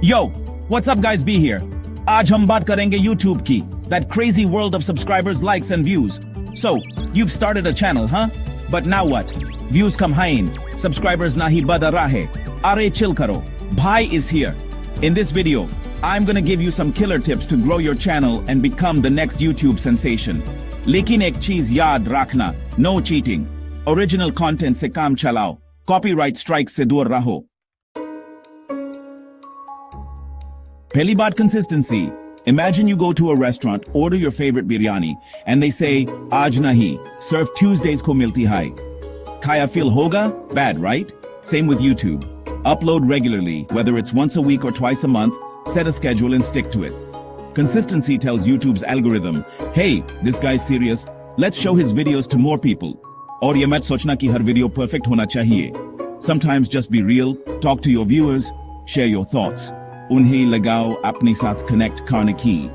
Yo, what's up guys, be here. आज हम बात करेंगे YouTube की, that crazy world of subscribers, likes and views. So, you've started a channel, huh? But now what? Views come Hain, subscribers nahi bada rahe. Are chill karo. Bhai is here. In this video, I'm gonna give you some killer tips to grow your channel and become the next YouTube sensation. लेकिन एक चीज याद रखना, no cheating. Original content से काम चलाओ. Copyright strikes से दूर रहो. Pehli baat, consistency. Imagine you go to a restaurant, order your favorite biryani, and they say, Aaj nahi, serve Tuesdays ko milti hai. Kaya feel hoga? Bad, right? Same with YouTube. Upload regularly, whether it's once a week or twice a month, set a schedule and stick to it. Consistency tells YouTube's algorithm, hey, this guy's serious, let's show his videos to more people. Aur ye mat sochna ki har video perfect hona chahiye. Sometimes just be real, talk to your viewers, share your thoughts. Unhe lagao apne saath connect karne ki.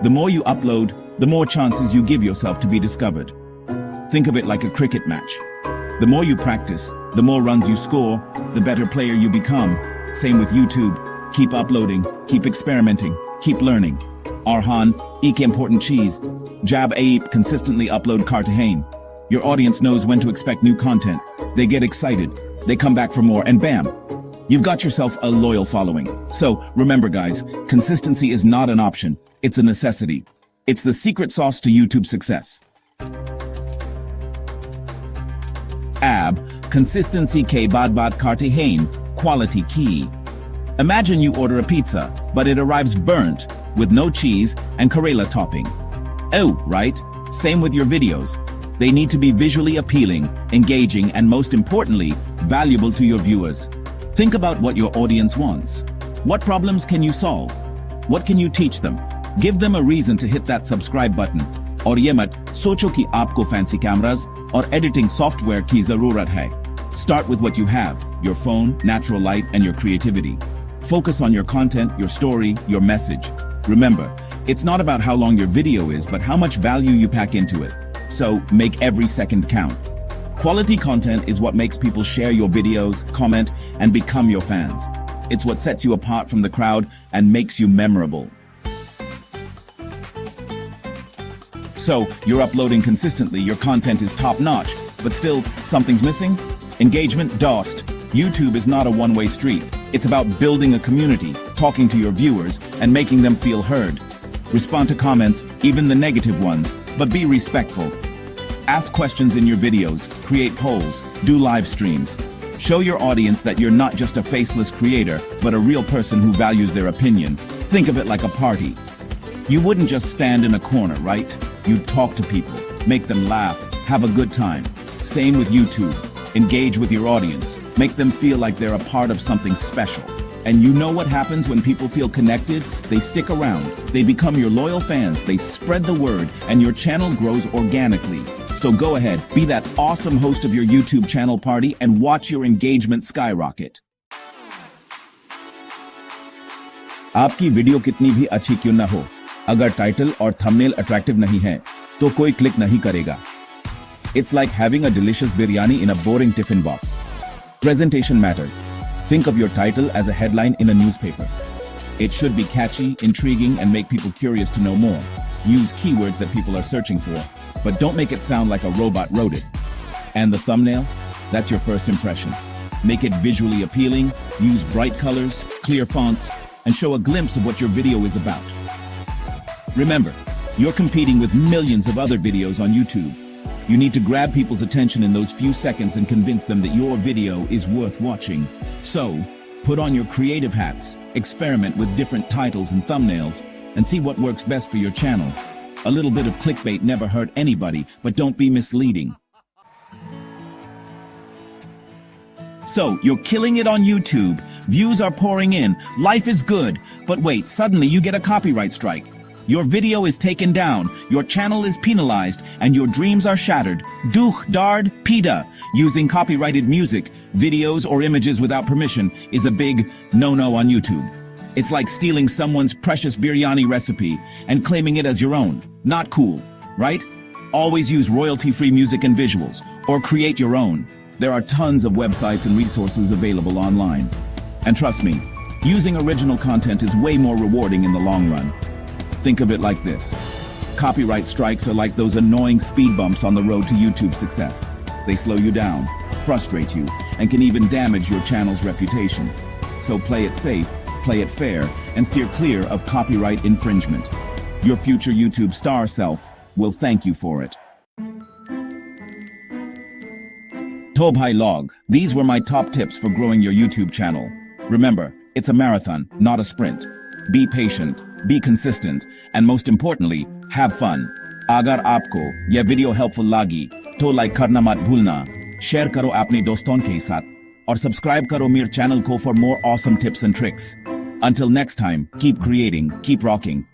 The more you upload, the more chances you give yourself to be discovered. Think of it like a cricket match. The more you practice, the more runs you score, the better player you become. Same with YouTube. Keep uploading, keep experimenting, keep learning. Arhan, ek important cheese. Jab ape, consistently upload Art of Hain. Your audience knows when to expect new content. They get excited, they come back for more, and bam! You've got yourself a loyal following. So, remember guys, consistency is not an option, it's a necessity. It's the secret sauce to YouTube success. Consistency ke baad Art of Hain, quality key. Imagine you order a pizza, but it arrives burnt, with no cheese and Karela topping. Oh, right? Same with your videos. They need to be visually appealing, engaging, and most importantly, valuable to your viewers. Think about what your audience wants. What problems can you solve? What can you teach them? Give them a reason to hit that subscribe button. और ये मत सोचो कि आपको fancy cameras और editing software की ज़रूरत है. Start with what you have, your phone, natural light, and your creativity. Focus on your content, your story, your message. Remember, it's not about how long your video is, but how much value you pack into it. So, make every second count. Quality content is what makes people share your videos, comment, and become your fans. It's what sets you apart from the crowd and makes you memorable. So, you're uploading consistently, your content is top-notch, but still, something's missing? Engagement lost. YouTube is not a one-way street. It's about building a community, talking to your viewers, and making them feel heard. Respond to comments, even the negative ones, but be respectful. Ask questions in your videos, create polls, do live streams. Show your audience that you're not just a faceless creator, but a real person who values their opinion. Think of it like a party. You wouldn't just stand in a corner, right? You'd talk to people, make them laugh, have a good time. Same with YouTube. Engage with your audience. Make them feel like they're a part of something special. And you know what happens when people feel connected? They stick around. They become your loyal fans. They spread the word, and your channel grows organically. So go ahead, be that awesome host of your YouTube channel party and watch your engagement skyrocket. आपकी video कितनी भी अच्छी क्यों ना हो, अगर title और thumbnail attractive नहीं है, तो कोई क्लिक नहीं करेगा. It's like having a delicious biryani in a boring tiffin box. Presentation matters. Think of your title as a headline in a newspaper. It should be catchy, intriguing, and make people curious to know more. Use keywords that people are searching for, but don't make it sound like a robot wrote it. And the thumbnail? That's your first impression. Make it visually appealing, use bright colors, clear fonts, and show a glimpse of what your video is about. Remember, you're competing with millions of other videos on YouTube. You need to grab people's attention in those few seconds and convince them that your video is worth watching. So, put on your creative hats, experiment with different titles and thumbnails, and see what works best for your channel. A little bit of clickbait never hurt anybody, but don't be misleading. So, you're killing it on YouTube, views are pouring in, life is good, but wait, suddenly you get a copyright strike. Your video is taken down, your channel is penalized, and your dreams are shattered. Duh, dard, pida. Using copyrighted music, videos, or images without permission is a big no-no on YouTube. It's like stealing someone's precious biryani recipe and claiming it as your own. Not cool, right? Always use royalty-free music and visuals, or create your own. There are tons of websites and resources available online. And trust me, Using original content is way more rewarding in the long run. Think of it like this. Copyright strikes are like those annoying speed bumps on the road to YouTube success. They slow you down, frustrate you, and can even damage your channel's reputation. So play it safe, play it fair, and steer clear of copyright infringement. Your future YouTube star self will thank you for it. To bhai log, these were my top tips for growing your YouTube channel. Remember, it's a marathon, not a sprint. Be patient, be consistent, and most importantly, have fun. Agar aapko ye video helpful lagi, to like karna mat bhulna, share karo apne doston ke sath, aur subscribe karo mere channel ko for more awesome tips and tricks. Until next time, keep creating, keep rocking,